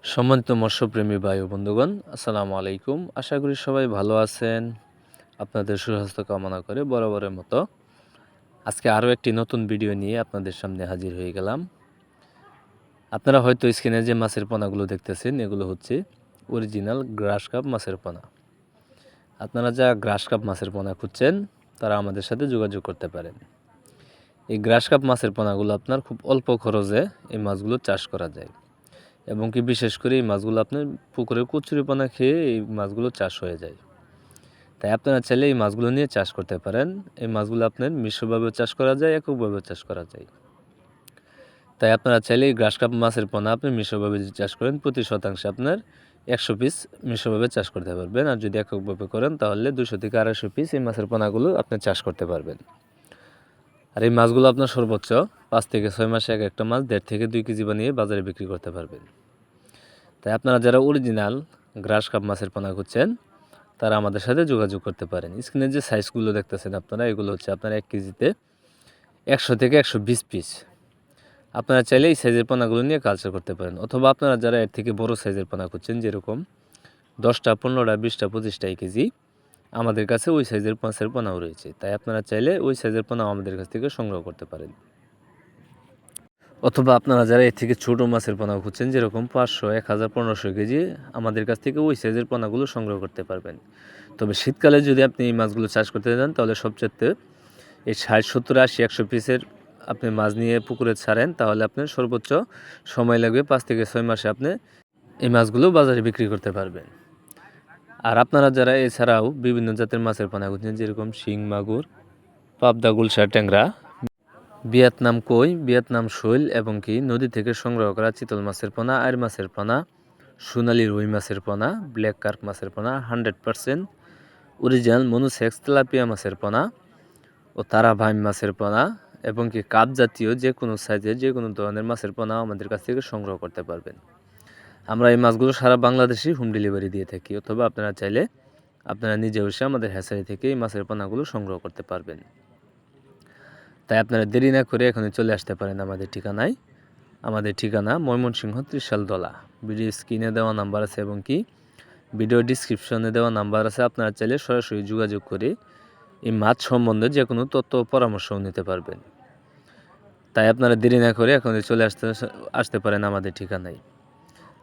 সম্মানিত মৎস্যপ্রেমী ভাই ও বন্ধুগণ, আসসালামু আলাইকুম। আশা করি সবাই ভালো আছেন। আপনাদের সুস্বাস্থ্য কামনা করে বরাবরের মতো আজকে আরও একটি নতুন ভিডিও নিয়ে আপনাদের সামনে হাজির হয়ে গেলাম। আপনারা হয়তো স্ক্রিনে যে মাছের পোনাগুলো দেখতেছেন, এগুলো হচ্ছে অরিজিনাল গ্রাস কাপ মাছের পোনা। আপনারা যা গ্রাস কাপ মাছের পোনা খুঁজছেন, তারা আমাদের সাথে যোগাযোগ করতে পারেন। এই গ্রাস কাপ মাছের পোনাগুলো আপনার খুব অল্প খরচে এই মাছগুলো চাষ করা যায়, এবং কি বিশেষ করে এই মাছগুলো আপনার পুকুরের কচুরিপানা খেয়ে এই মাছগুলো চাষ হয়ে যায়। তাই আপনারা চাইলে এই মাছগুলো নিয়ে চাষ করতে পারেন। এই মাছগুলো আপনার মিশ্রভাবেও চাষ করা যায়, এককভাবেও চাষ করা যায়। তাই আপনারা চাইলে এই গ্রাস কাপ মাছের পোনা আপনি মিশ্রভাবে যদি চাষ করেন, প্রতি শতাংশে আপনার 100 পিস মিশ্রভাবে চাষ করতে পারবেন। আর যদি এককভাবে করেন তাহলে 200 থেকে 250 পিস এই মাছের পোনাগুলো আপনি চাষ করতে পারবেন। আর এই মাছগুলো আপনার সর্বোচ্চ 5 থেকে 6 মাসে এক একটা মাছ 1.5 থেকে 2 কেজি বানিয়ে বাজারে বিক্রি করতে পারবেন। তাই আপনারা যারা অরিজিনাল গ্রাস কাপ মাছের পোনা খুঁজছেন, তারা আমাদের সাথে যোগাযোগ করতে পারেন। স্ক্রিনে যে সাইজগুলো দেখতেছেন আপনারা, এগুলো হচ্ছে আপনার 1 কেজিতে 100 থেকে 120 পিস। আপনারা চাইলে এই সাইজের পোনাগুলো নিয়ে কালচার করতে পারেন, অথবা আপনারা যারা এর থেকে বড় সাইজের পোনা খুঁজছেন, যেরকম 10টা, 15টা, 20টা, 25টা কেজি, আমাদের কাছে ওই সাইজের মাছের পোনাও রয়েছে। তাই আপনারা চাইলে ওই সাইজের পোনাও আমাদের কাছ থেকে সংগ্রহ করতে পারেন। অথবা আপনারা যারা এর থেকে ছোটো মাছের পোনা খুঁজছেন, যেরকম 500, 1000, 1500 কেজি, আমাদের কাছ থেকে ওই সাইজের পোনাগুলো সংগ্রহ করতে পারবেন। তবে শীতকালে যদি আপনি এই মাছগুলো চাষ করতে যান, তাহলে সবচেয়ে এই 60, 70, 80, 100 পিসের আপনি মাছ নিয়ে পুকুরে ছাড়েন, তাহলে আপনার সর্বোচ্চ সময় লাগবে 5 থেকে 6 মাসে আপনি এই মাছগুলো বাজারে বিক্রি করতে পারবেন। আর আপনারা যারা এছাড়াও বিভিন্ন জাতের মাছের পোনা খুঁজছেন, যেরকম শিং মাগুর, পাবদা, গুলশা, ট্যাংরা, ভিয়েতনাম কই, ভিয়েতনাম শৈল, এবং কি নদী থেকে সংগ্রহ করা চিতল মাছের পোনা, আইর মাছের পোনা, সোনালি রুই মাছের পোনা, ব্ল্যাক কার্প মাছের পোনা, 100% অরিজিনাল মনুসেক্স তেলাপিয়া মাছের পোনা ও তারা ভাইম মাছের পোনা, এবং কি কাপ জাতীয় যে কোনো সাইজের যে কোনো ধরনের মাছের পোনা আমাদের কাছ থেকে সংগ্রহ করতে পারবেন। আমরা এই মাছগুলো সারা বাংলাদেশে হোম ডেলিভারি দিয়ে থাকি, অথবা আপনারা চাইলে আপনারা নিজে এসে আমাদের হ্যাচারি থেকে এই মাছের পোনাগুলো সংগ্রহ করতে পারবেন। তাই আপনারা দেরি না করে এখানে চলে আসতে পারেন আমাদের ঠিকানায়। আমাদের ঠিকানা ময়মনসিংহ, ত্রিশালতলা। ভিডিও স্ক্রিনে দেওয়া নাম্বার আছে, এবং কি ভিডিও ডিসক্রিপশনে দেওয়া নাম্বার আছে। আপনারা চাইলে সরাসরি যোগাযোগ করে এই মাছ সম্বন্ধে যে কোনো তথ্য পরামর্শও নিতে পারবেন। তাই আপনারা দেরি না করে এখনই চলে আসতে পারেন আমাদের ঠিকানায়।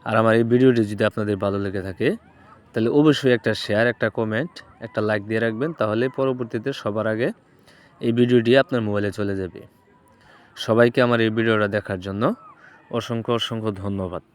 আর আমার এই ভিডিওটি যদি আপনাদের ভালো লেগে থাকে, তাহলে অবশ্যই একটা শেয়ার, একটা কমেন্ট, একটা লাইক দিয়ে রাখবেন। তাহলে পরবর্তীতে সবার আগে এই ভিডিওটি আপনার মোবাইলে চলে যাবে। সবাইকে আমার এই ভিডিওটা দেখার জন্য অসংখ্য অসংখ্য ধন্যবাদ।